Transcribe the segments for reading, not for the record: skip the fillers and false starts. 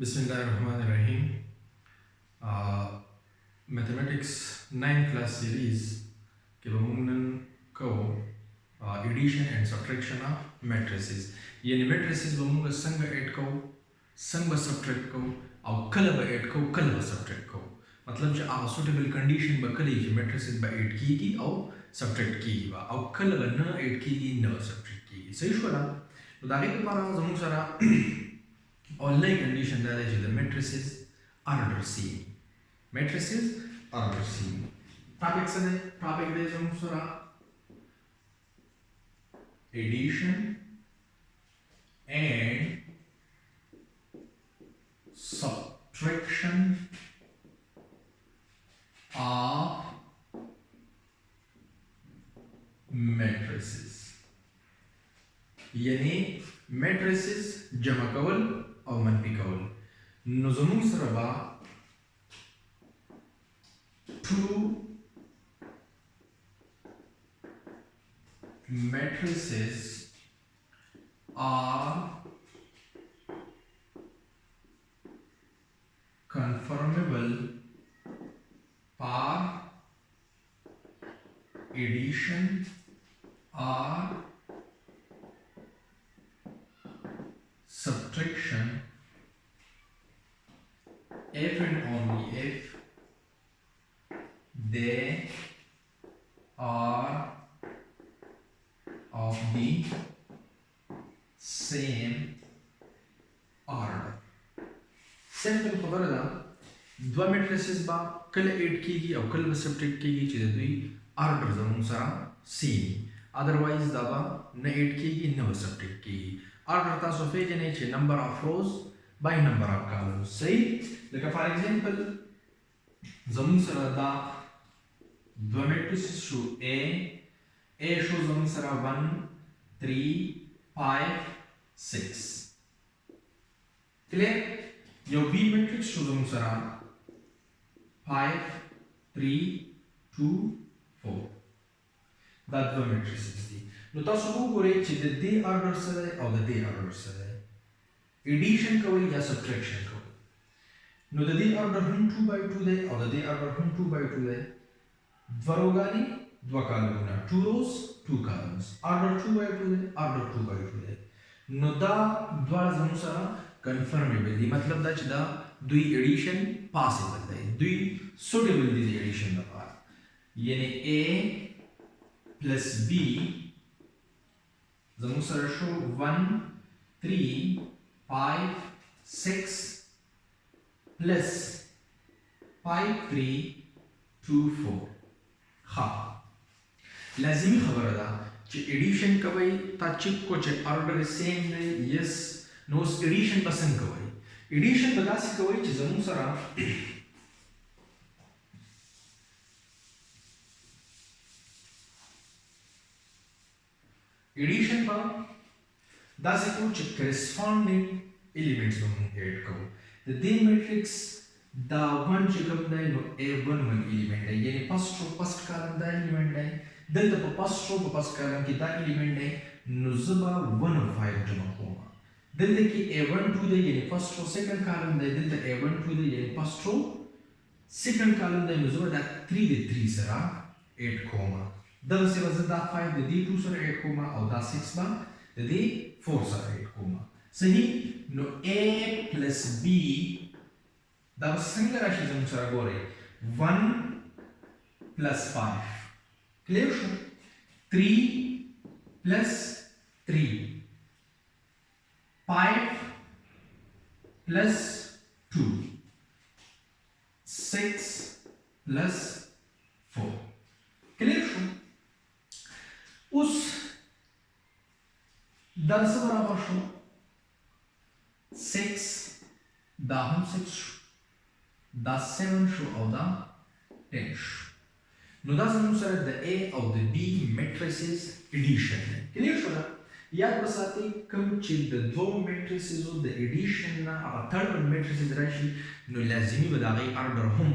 बिस्मिल्लाहिर्रहमानिर्रहीम। Mathematics 9th class series के बमुनन को addition and subtraction of matrices यानी मैट्रिसेस बमुन संग ऐड को संग सब्ट्रैक्ट को और कल ऐड को कल सब्ट्रैक्ट को मतलब जो आ सुटेबल कंडीशन बकली जो मैट्रिसेस ब ऐड की और सब्ट्रैक्ट की बा और कल न ऐड की न सब्ट्रैक्ट की सही शुरा तो दागे के पारा जमुन सारा online condition that is the matrices order C. Matrices order C. Topic is addition and subtraction of matrices. यानी matrices जमा कवल और मनफी कवल नज़मुन सरबा two matrices are conformable par addition or subtraction if and only if they are of the same order. Simple खबर है दो मैट्रिसेस बा कल ऐड कीगी और कल सब्ट्रैक्ट कीगी चीज़ दुई ऑर्डर जमुन सारा सेम अदरवाइज दबा न ऐड कीगी न सब्ट्रैक्ट कीगी ऑर्डर ता सोफे जने चे number of rose by number of columns सही like for example जमुन सारा दा दो मैट्रिसेस शो a शो जमुन सारा 1 3 5 6 क्लियर यो b मैट्रिक्स शो जमुन सारा 5 3 2 4 दा दो मैट्रिसेस दी नो तासो वګورئ چې د دې آرډر سره او د دې آرډر سره एडिशन کوي یا سبټریکشن کوي نو د دې آرډر هم 2/2 دی او د دې آرډر هم 2/2 دی دروګانی دوا کالمونه 2 روز 2 کالمز آرډر 2/2 دی آرډر 2/2 دی نو دا دوا زموږ سره کنفرمیبل دی مطلب دا چې دا دوی एडिशन پاسبل دی دوی سوټیبل دی د एडिशन لپاره یعنی a plus b زموږ سره شو 1 3 5 6 plus 5 3 2 4 ها لازمی خبره ده چې एडिशन کوي تا چیک کو چې آرډر سیم دی یس نو اس एडिशन پسند کوي एडिशन به داسې کوي چې زموږ سره एडिशन पर दासे को च corresponding elements हम ऐड करो the d matrix da one चकम दाई नो a1 one element है यानी फर्स्ट रो फर्स्ट कॉलम दा एलिमेंट है दल the first row first column की दा एलिमेंट है नुजबा 1 और 5 जमा होगा दल द की a1 2 दे यानी फर्स्ट रो सेकंड कॉलम दे दल द a1 2 दे यानी फर्स्ट रो सेकंड कॉलम दे नुजबा दा 3 दे 3 सरा 8 होगा दल से वजन दा 5 दे दी 2 सर 8 कोमा और दा 6 बा दे दी 4 सर 8 कोमा सही नो a plus b दा संग राशि जम सर गोरे 1 plus 5 क्लियर शो 3 plus 3 5 plus 2 6 plus 4 क्लियर शो उस दस बराबर शो 6 दा हम 6 दा 7 शो और दा 10 शो नो दा जमुन सर द a और द b मैट्रिसेस एडिशन है क्लियर शो ना याद बसाते कम चीज द दो मैट्रिसेस और द एडिशन ना अब थर्ड मैट्रिसेस राशि नो लाजिमी बदागी ऑर्डर हम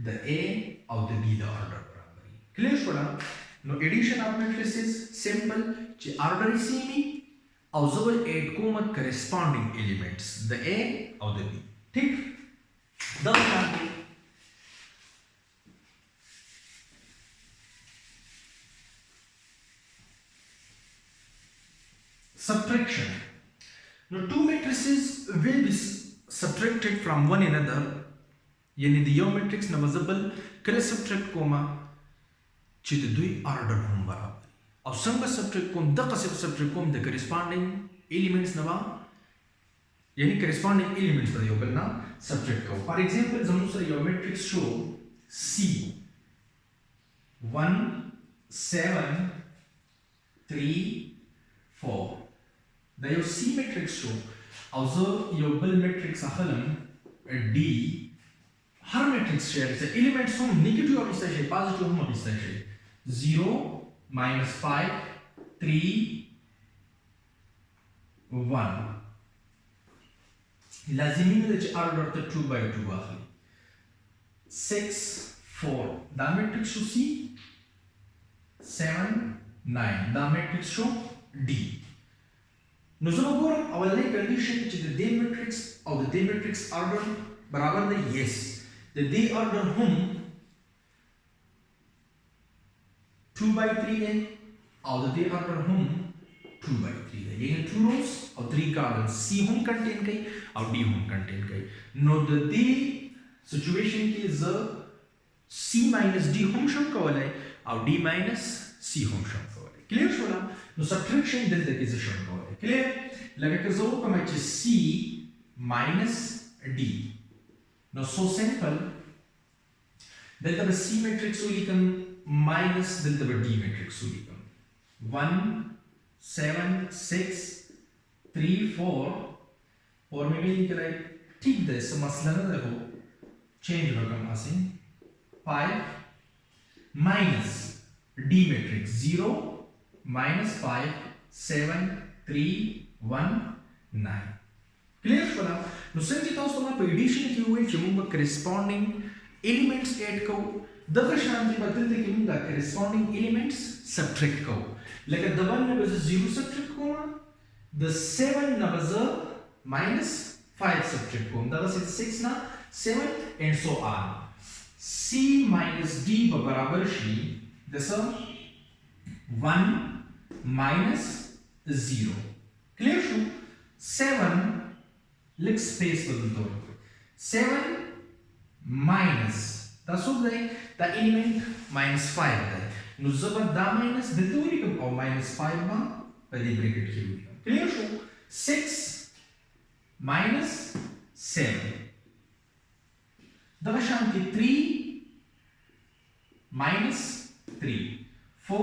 द a और द b दा ऑर्डर बराबर क्लियर शो ना नो addition of matrices simple چې order سیمی او زبر add کوم corresponding elements the a او the b ठीक दगा शांति subtraction. Now two matrices will be subtracted from one another. Yani the matrix na visible kare subtract koma chid dui order hum barabar. Aw sanga subtract kom da qasib subtract kom the corresponding elements na ba yani corresponding elements ba yo karna subtract ko. For example, zamu your matrix show C 1 7 3 4. The your C matrix show also your bill matrix ahalam D her matrix share is elements from negative of this shape positive of this shape 0 minus 5 3 1 lazimi में order the 2 by 2 आखिर 6 4 the matrix show C 7 9 the matrix show D. Nuzulogor our like condition to the day matrix or the day matrix order barabar the yes the day order hum 2 by 3 है or the day order hum 2 by 3 है ये 2 rows और 3 columns C hum contain कई और D hum contain कई. No the day situation की is C minus D hum शम का वाला है और D minus C hum शम का वाला है. Clear शोला? No subtraction del the is शम का वाला है. Clear? Like a zo come at C minus D. Now so simple. Delta the C matrix will become minus delta the D matrix will become 1 7 6 3 4 और मैं भी लिख रहा है ठीक है इस मसला ना देखो change रकम आसिन 5 minus D matrix 0 minus 5 7 3 1 9. Clear शोला? No sense तो उसमें आप addition की हुए चुमुंगा corresponding elements add को दफा शांति बदलते कि मुंगा corresponding elements subtract को. Like the one ना बस 0 subtract को ना the 7 ना बस minus 5 subtract को. दफा से 6 ना 7 and so on. C minus D बराबर शी दसा 1 minus 0. Clear शो 7 लिख स्पेस बदल दो 7 minus that's what the element minus 5 है नु जब दा minus बिल्दुरी कम और minus 5 बा पहले ब्रैकेट की हुई. Clear शो 6 minus 7 दवा शांति 3 minus 3 4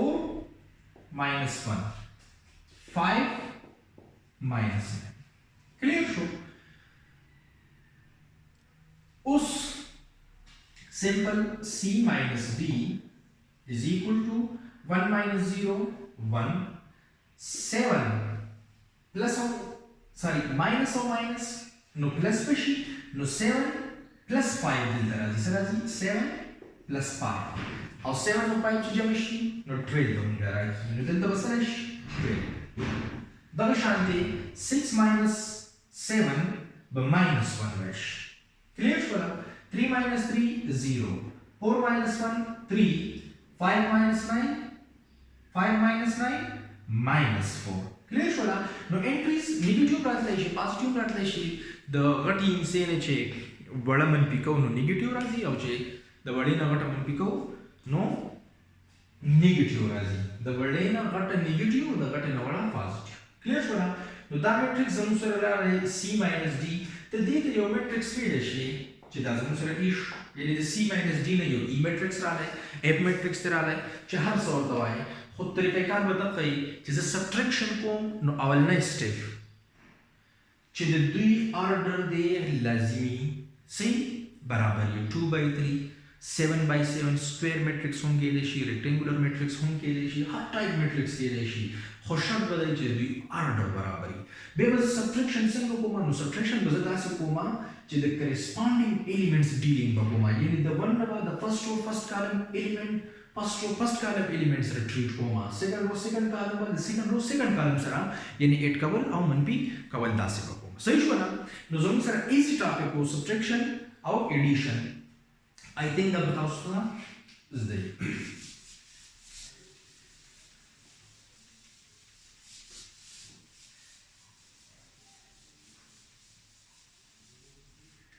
minus 1 5 minus 9. Clear शो उस simple C minus D is equal to 1 minus 0 1 7 plus or sorry minus or minus no plus पेशी no 7 plus 5 दिल दरा जी सरा जी 7 plus 5 और 7 और 5 चीज़ जमेशी no 12 दम दरा जी no दिल दबा सराश 12 दबा शांति 6 minus 7 but minus 1 वेश. Clear शोला 3 minus 3 is 0 4 minus 1 3 5 minus 9 5 minus 9 minus 4. Clear शोला no entries negative रातलेशी positive रातलेशी the गटी इंसे ने चे बड़ा मन पिको no negative राजी और चे the बड़े ना गटा मन पिको no negative राजी the बड़े ना गटा negative the गटे ना बड़ा positive. Clear Shola no that matrix अनुसार रहा C minus D तो देख यो matrix फिर है चे दाज़ अनुसार इश यानी the C minus D ने यो E matrix रहा है F matrix तेरा रहा है चे हर सौर दवाई खुद तरीक़ेकार बता कहीं जिसे subtraction को no अवल ना step चे द दुई order दे लाज़मी से बराबर ये 2 by 3 7 by 7 square matrix होंगे देशी rectangular matrix होंगे देशी हर type matrix के देशी खुशाल बदल चे दुई order बराबरी बेबस subtraction से नो कोमा नो subtraction बज़दा से कोमा चे the corresponding elements dealing बकोमा यानी the one number the first row first column element first row first column elements retrieve comma second row second column the second row second column सरा यानी 8 कवल और मन भी कवल 10 से बकोमा صحیح شو نه نو زموږ سره ایزی ټاپک وو سبټریکشن او ایډیشن آی تھنک دا به تاسو ته زده وي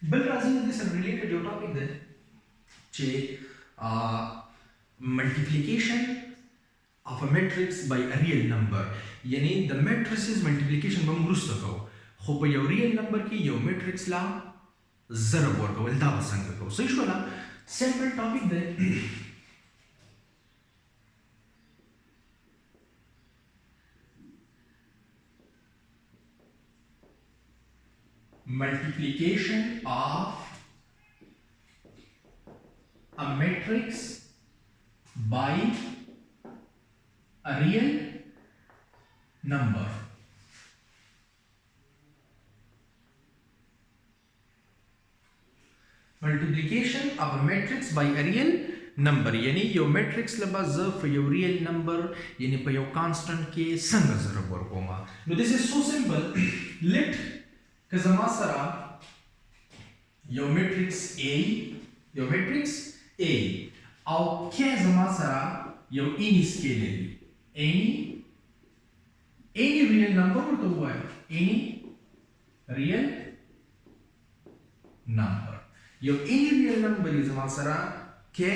بل راځي د سره ریلیټډ یو ټاپک دی چې multiplication of a matrix by a real number یعنی د matrices multiplication به موږ وروسته کوو خو په یو ریل نمبر کې یو میټرکس لا ضرب ورکول دا به څنګه کوو صحیح شو نه سمپل ټاپک دی multiplication of a matrix by a real number multiplication of a matrix by a real number یعنی یو میټرکس لبا ز په یو ریل نمبر یعنی په یو کانسټنټ کې څنګه ضرب ورکوم نو this is so simple let که زما سره یو میټرکس A او کې زما سره یو any scalar any real number ورته وایي any real number یو any real number زما سره کې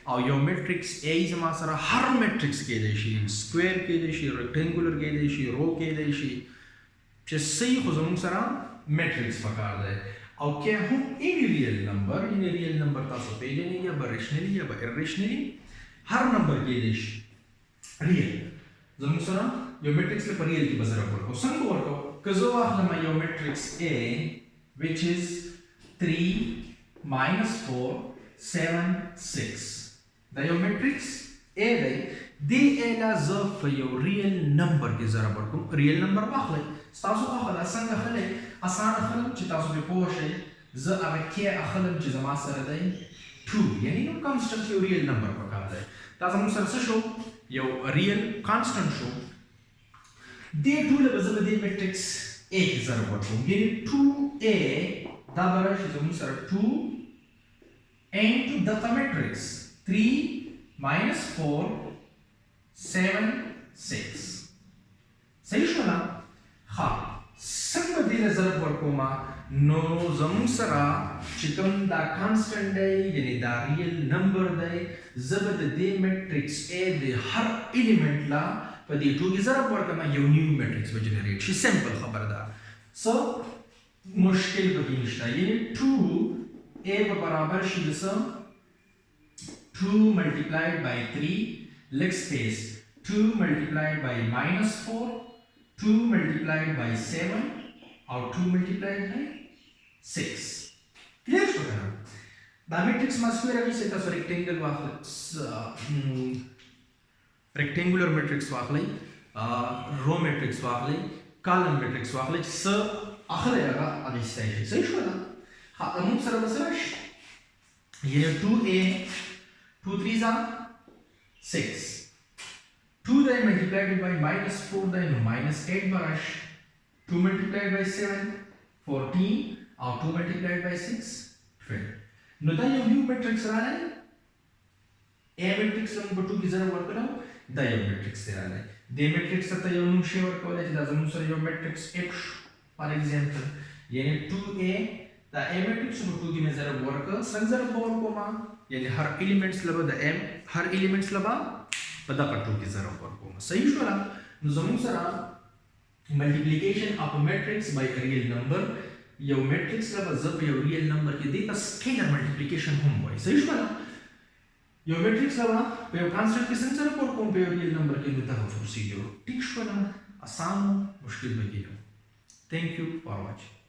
او یو میټرکس A زما سره هر میټرکس کې دی شي سکوير کې دی شي ریکټنګولر کې دی شي رو کې دی شي چې صحیح خو زموږ سره میټرکس پکار دی او کې هم any real number یعنی real number تاسو پیژنئ یا به ریشنلی یا به irrationally هر نمبر کې دی شي real زموږ سره یو میټرکس له ریل کې بزره ورکو څنګه ورکو که زه واخلم یو میټرکس A which is 3 minus 4 7 6 دا یو میټرکس A دی A لا زه په یو ریل نمبر کې ضرب ورکوم ریل نمبر واخلئ تاسو واخله څنګه اخلئ اسانه اخلم چې تاسو به پوه شئ زه هغه کې اخلم چې زما سره دی 2 یعنی نو کانسټنټ یو ریل نمبر پکار دی دا زموږ سره څه شو یو ریل کانسټنټ شو دې ټول به زه د میټرکس A کې ضرب ورکوم یعنی 2A دا به راشي زموږ سره 2 into the matrix 3 minus 4 7 6 صحیح شو نه ها څنګه دې له ضرب ورکوم نو زموږ سره چې کوم دا کانسټنټ دی یعنی دا ریل نمبر دی زه به د دې میټرکس A د هر الیمنټ لا په دې 2 کې ضرب ورکوم یو نیو میټرکس به جنریټ شي سمپل خبره ده سو مشکل به نشته یعنی 2 A به برابر شي د څه 2 multiplied by 3 لږ سپیس 2 multiplied by minus 4 2 multiplied by 7 or 2 multiplied by 6 clear شو کنه دا میټرکس ما سکوير راځي تاسو ریکټنګل واخلئ rectangular matrix واخلئ رو میټرکس واخلئ کالم میټرکس واخلئ س اخره هغه اغستای شي صحیح شو نه ها موږ سره وسره یعنی 2A 2 3s are 6 2 then multiplied by minus 4 then minus 8 barash 2 multiplied by 7 14 or 2 multiplied by 6 12 نو دا یو نیو میټرکس راغلی A میټرکس لږ په 2 کې ضرب ورکړو دا یو میټرکس راغلی د میټرکس ته یو نوم شی ورکولای چې دا زموږ سره یو میټرکس X فار ایگزامپل یعنی 2A دا A میټرکس په 2 کې مې ضرب ورکړ څنګه ضرب ورکوم یعنی هر الیمنټس لبا د M هر الیمنټس لبا په دا پټو کې ضرب ورکوم صحیح شو نو زموږ سره ملټیپلیکیشن اف ا میټرکس بای ا ریل نمبر یو میټرکس لبا ز په یو ریل نمبر کې دی ته سکیلر ملټیپلیکیشن هم وایي صحیح شو یو میټرکس لبا په یو کانسټنټ کې څنګه ضرب ورکوم په یو ریل نمبر کې نو دا پروسیجر ټیک شو آسان مشکل نه کیږي ثانک یو فار واچینګ